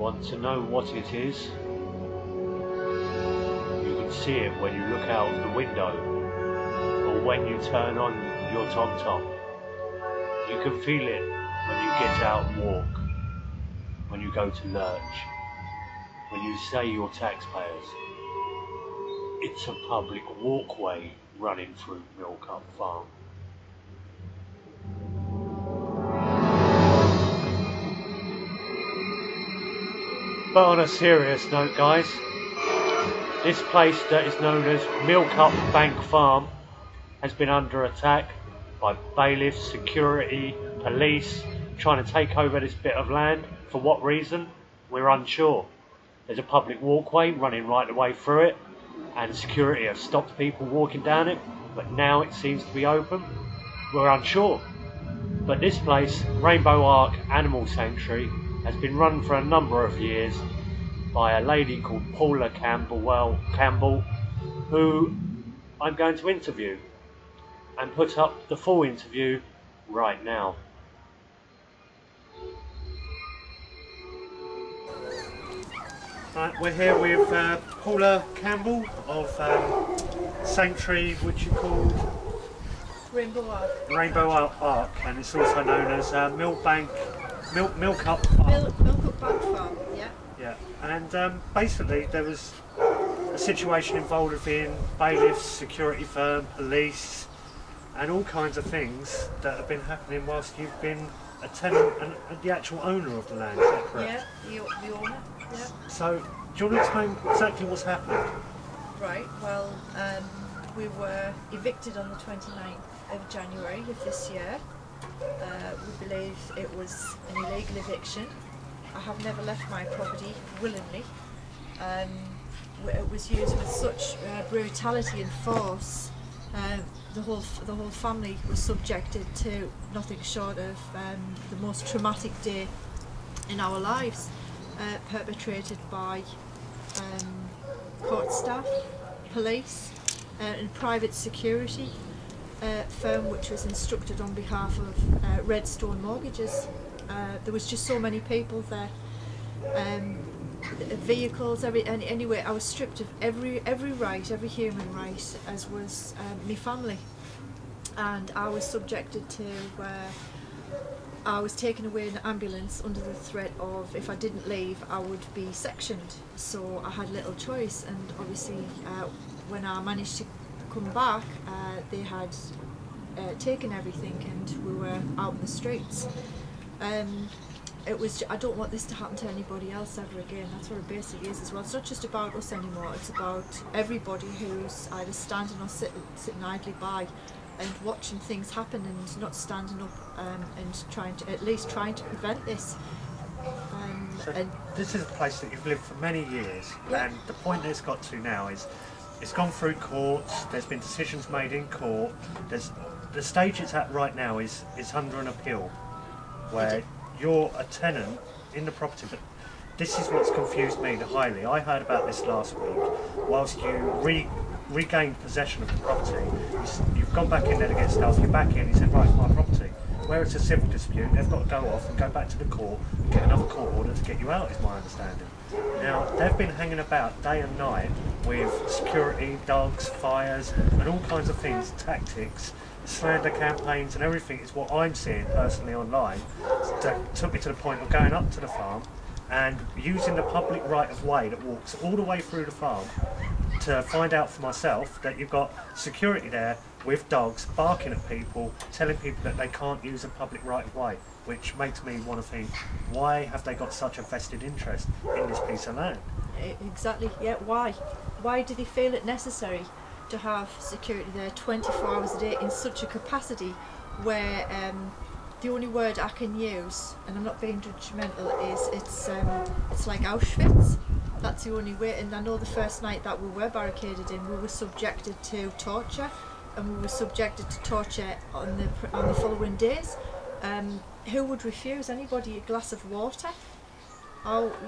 want to know what it is, you can see it when you look out of the window or when you turn on your tom-tom. You can feel it when you get out and walk, when you go to lurch, when you say you're taxpayers. It's a public walkway running through Milkup Farm. But on a serious note, guys, this place that is known as Milkup Bank Farm has been under attack by bailiffs, security, police, trying to take over this bit of land. For what reason? We're unsure. There's a public walkway running right the way through it, and security have stopped people walking down it, but now it seems to be open. We're unsure. But this place, Rainbow Ark Animal Sanctuary, has been run for a number of years by a lady called Paula Campbell, who I'm going to interview and put up the full interview right now. We're here with Paula Campbell of Sanctuary, which you called Rainbow Ark, and it's also known as Milkup Farm. Milkup Bank Farm, yeah. Yeah, and basically there was a situation involving bailiffs, security firm, police, and all kinds of things that have been happening whilst you've been a tenant and the actual owner of the land. Is that correct? Yeah, the owner. Yeah. So, do you want to explain exactly what's happened? Right. Well, we were evicted on the 29th of January of this year. We believe it was an illegal eviction. I have never left my property willingly. It was used with such brutality and force. The whole family was subjected to nothing short of the most traumatic day in our lives, perpetrated by court staff, police, and private security firm which was instructed on behalf of Redstone Mortgages. There was just so many people there, vehicles, anyway I was stripped of every right, every human right, as was my family, and I was subjected to I was taken away in an ambulance under the threat of, if I didn't leave, I would be sectioned. So I had little choice, and obviously when I managed to come back, they had taken everything and we were out in the streets. It was, I don't want this to happen to anybody else ever again. That's what it basically is as well. It's not just about us anymore, it's about everybody who's either standing or sitting idly by and watching things happen and not standing up and at least trying to prevent this. So this is a place that you've lived for many years, yeah. And the point that it's got to now is it's gone through courts, there's been decisions made in court, the stage it's at right now is under an appeal, where you're a tenant in the property. But this is what's confused me highly. I heard about this last week. Whilst you regained possession of the property, you've gone back in there to get stuff, you're back in, you said, right, it's my property. Where it's a civil dispute, they've got to go off and go back to the court and get another court order to get you out, is my understanding. Now, they've been hanging about day and night with security, dogs, fires, and all kinds of things, tactics, slander campaigns and everything is what I'm seeing personally online. That took me to the point of going up to the farm and using the public right of way that walks all the way through the farm to find out for myself that you've got security there with dogs barking at people, telling people that they can't use a public right of way, which makes me want to think, why have they got such a vested interest in this piece of land? Exactly, yeah, why? Why do they feel it necessary to have security there 24 hours a day in such a capacity where the only word I can use, and I'm not being judgmental, is it's like Auschwitz. That's the only way. And I know the first night that we were barricaded in, we were subjected to torture, and we were subjected to torture on the following days. Who would refuse anybody a glass of water?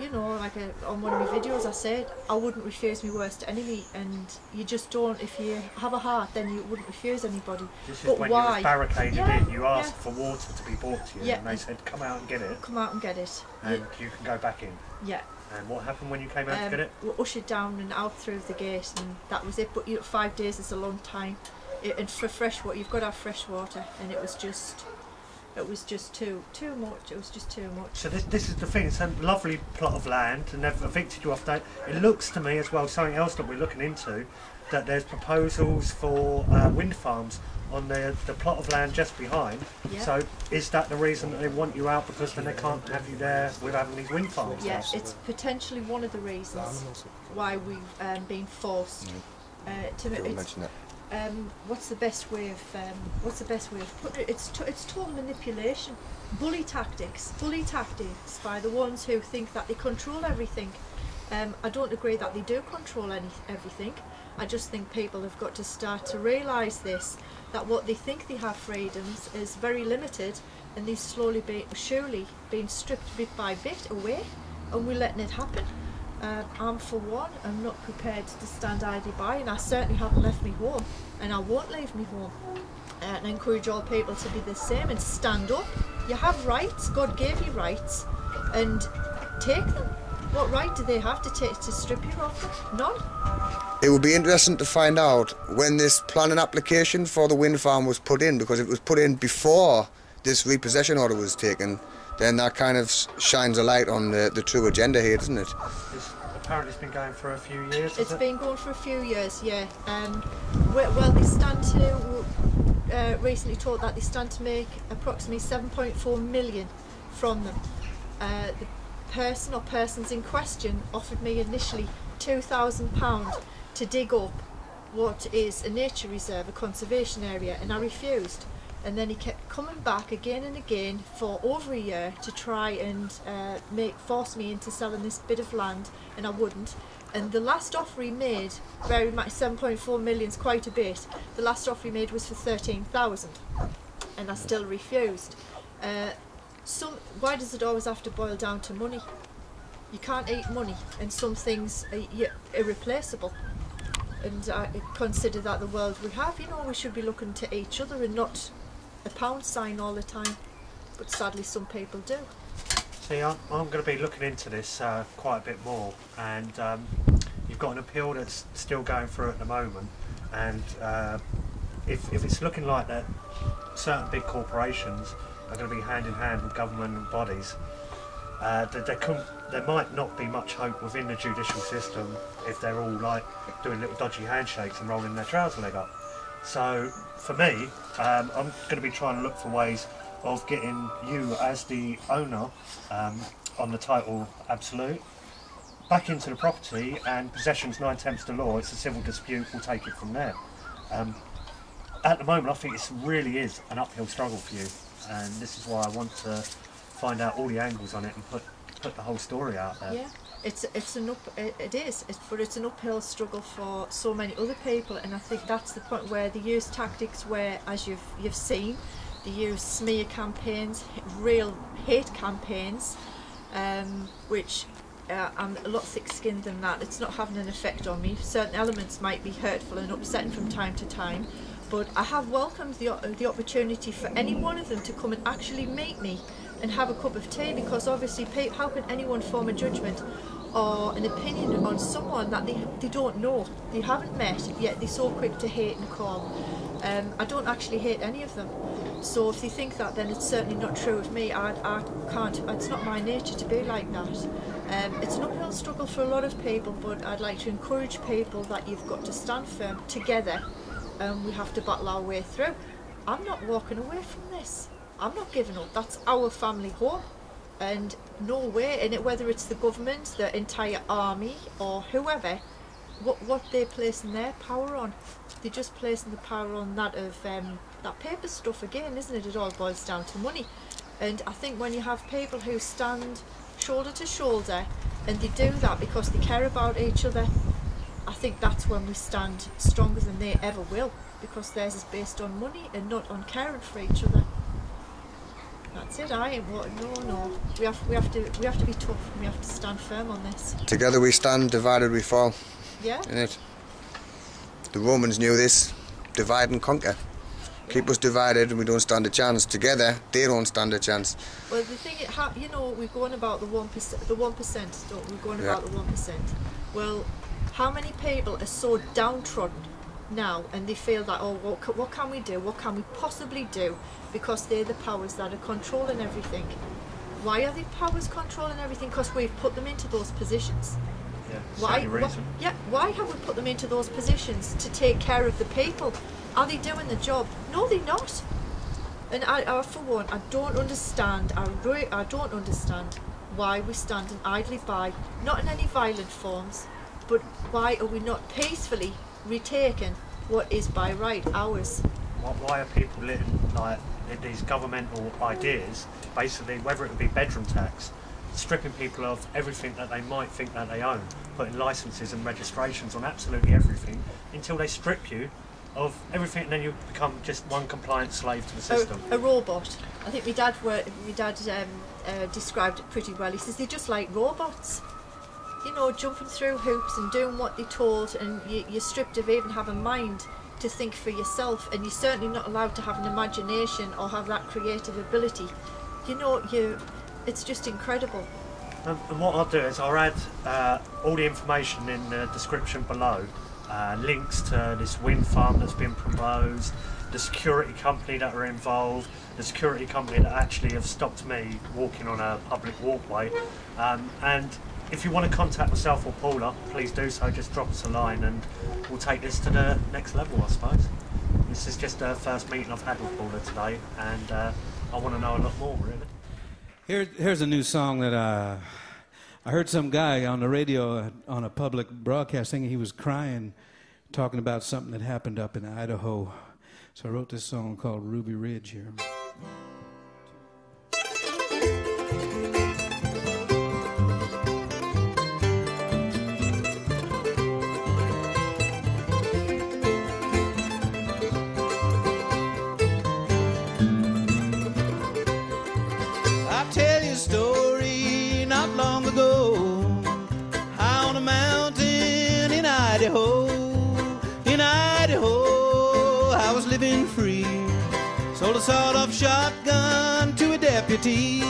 you know, like on one of my videos I said, I wouldn't refuse my worst enemy, and you just don't, if you have a heart, then you wouldn't refuse anybody. This is but when why? you was barricaded in, you asked yeah. for water to be brought to you, and they said, come out and get it. Come out and get it. And you can go back in. Yeah. And what happened when you came out to get it? We were ushered down and out through the gate, and that was it. But 5 days is a long time. And for fresh water, you've got to have fresh water, and it was just too much. It was just too much. So this is the thing. It's a lovely plot of land, and they've evicted you off that. It looks to me as well, something else that we're looking into, that there's proposals for wind farms on the plot of land just behind. Yeah. So is that the reason that they want you out, because then they can't have you there with having these wind farms? Yeah, it's potentially one of the reasons why we've been forced to mention it. What's the best way of putting it? It's total manipulation, bully tactics by the ones who think that they control everything. I don't agree that they do control everything. I just think people have got to start to realise this, that what they think they have freedoms is very limited, and they're slowly surely being stripped bit by bit away, and we're letting it happen. I'm, for one, I'm not prepared to stand idly by, and I certainly haven't left me home, and I won't leave me home. And I encourage all people to be the same and stand up. You have rights, God gave you rights, and take them. What right do they have to strip you of them? None. It would be interesting to find out when this planning application for the wind farm was put in, because if it was put in before this repossession order was taken, then that kind of shines a light on the true agenda here, doesn't it? Apparently it's been going for a few years. It's been going for a few years, yeah. Well, they stand to, recently told that they stand to make approximately 7.4 million from them. The person or persons in question offered me initially £2,000 to dig up what is a nature reserve, a conservation area, and I refused. And then he kept coming back again and again for over a year to try and force me into selling this bit of land, and I wouldn't. And the last offer he made, very much, 7.4 million is quite a bit. The last offer he made was for 13,000, and I still refused. Why does it always have to boil down to money? You can't eat money, and some things are irreplaceable. And I consider that the world we have, you know, we should be looking to each other and not a pound sign all the time. But sadly, some people do. See, I'm going to be looking into this quite a bit more, and you've got an appeal that's still going through at the moment, and if it's looking like that, certain big corporations are going to be hand in hand with government bodies. There might not be much hope within the judicial system if they're all like doing little dodgy handshakes and rolling their trouser leg up. So for me, I'm going to be trying to look for ways of getting you as the owner on the title absolute back into the property, and possession's 9/10 the law. It's a civil dispute, we'll take it from there. At the moment I think it really is an uphill struggle for you, and this is why I want to find out all the angles on it and put the whole story out there. Yeah, it's an uphill struggle for so many other people, and I think that's the point where they use tactics where, as you've seen, they use smear campaigns, real hate campaigns, which I'm a lot thick-skinned than that. It's not having an effect on me. Certain elements might be hurtful and upsetting from time to time, but I have welcomed the opportunity for any one of them to come and actually meet me and have a cup of tea, because obviously how can anyone form a judgment or an opinion on someone that they don't know, they haven't met, yet they're so quick to hate and call. I don't actually hate any of them, so if they think that, then it's certainly not true of me. I can't, it's not my nature to be like that. It's an uphill struggle for a lot of people, but I'd like to encourage people that you've got to stand firm together, and we have to battle our way through. I'm not walking away from this. I'm not giving up. That's our family home, and no way in it, whether it's the government, the entire army, or whoever, what they're placing their power on. They're just placing the power on that of that paper stuff again, isn't it? It all boils down to money. And I think when you have people who stand shoulder to shoulder, and they do that because they care about each other, I think that's when we stand stronger than they ever will, because theirs is based on money and not on caring for each other. That's That's it. I ain't what. No. We have to be tough. And we have to stand firm on this. Together we stand, divided we fall. Yeah. Innit? The Romans knew this. Divide and conquer. Keep us divided and we don't stand a chance. Together, they don't stand a chance. Well, the thing is, you know, we're going about the 1%, don't we? We're going about the 1%. Well, how many people are so downtrodden now and they feel that, oh, what can we do? What can we possibly do? Because they're the powers that are controlling everything. Why are the powers controlling everything? Because we've put them into those positions. Yeah, why have we put them into those positions to take care of the people? Are they doing the job? No, they're not. And I for one, I don't understand. I don't understand why we're standing idly by, not in any violent forms, but why are we not peacefully retaking what is by right ours? Why are people letting like these governmental ideas, basically, whether it be bedroom tax, stripping people of everything that they might think that they own, putting licenses and registrations on absolutely everything until they strip you of everything, and then you become just one compliant slave to the system. A robot. I think my dad described it pretty well. He says they're just like robots, you know, jumping through hoops and doing what they're told, and you're stripped of even having a mind to think for yourself, and you're certainly not allowed to have an imagination or have that creative ability. You know, it's just incredible. And what I'll do is I'll add all the information in the description below. Links to this wind farm that's been proposed, the security company that are involved, the security company that actually have stopped me walking on a public walkway. And if you want to contact myself or Paula, please do so. Just drop us a line and we'll take this to the next level, I suppose. This is just the first meeting I've had with Paula today, and I want to know a lot more, really. Here's a new song that I heard some guy on the radio on a public broadcast singing. He was crying, talking about something that happened up in Idaho. So I wrote this song called Ruby Ridge here. I'll tell you a story not long ago, high on a mountain in Idaho. In Idaho, I was living free. Sold a sawed-off shotgun to a deputy.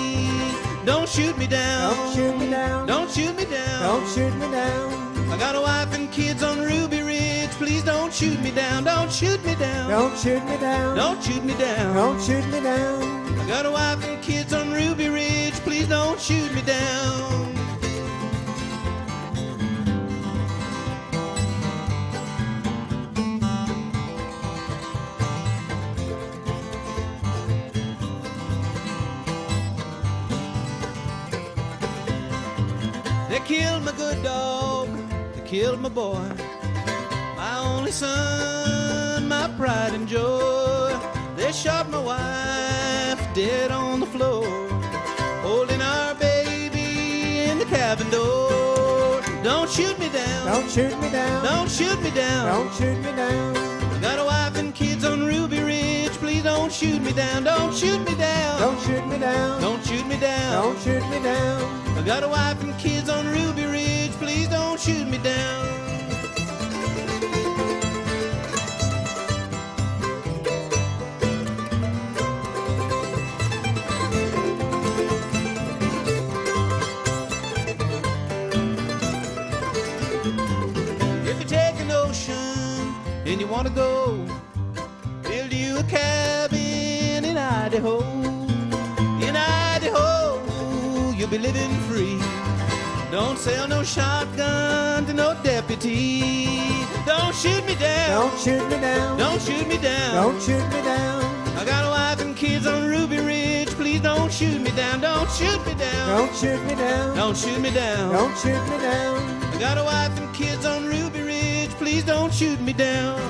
Don't shoot me down. Don't shoot me down. Don't shoot me down. Don't shoot me down. I got a wife and kids on Ruby Ridge. Please don't shoot me down. Don't shoot me down. Don't shoot me down. Don't shoot me down. Don't shoot me down. I got a wife and kids on Ruby Ridge. Please don't shoot me down. They killed my good dog, they killed my boy, my only son, my pride and joy. They shot my wife dead on the floor, holding our baby in the cabin door. Don't shoot me down. Don't shoot me down. Don't shoot me down. Don't shoot me down. Got a wife and kids on Ruby Ridge. Please don't shoot me down. Don't shoot me down. Don't shoot me down. Don't shoot me down. Don't shoot me down. I got a wife and kids on Ruby Ridge. Please don't shoot me down. If you take an ocean and you want to go, build you a cabin in Idaho. In Idaho, you'll be living free. Don't sell no shotgun to no deputy. Don't shoot me down. Don't shoot me down. Don't shoot me down. Don't shoot me down. I got a wife and kids on Ruby Ridge. Please don't shoot me down. Don't shoot me down. Don't shoot me down. Don't shoot me down. Don't shoot me down. I got a wife and kids on Ruby Ridge. Please don't shoot me down.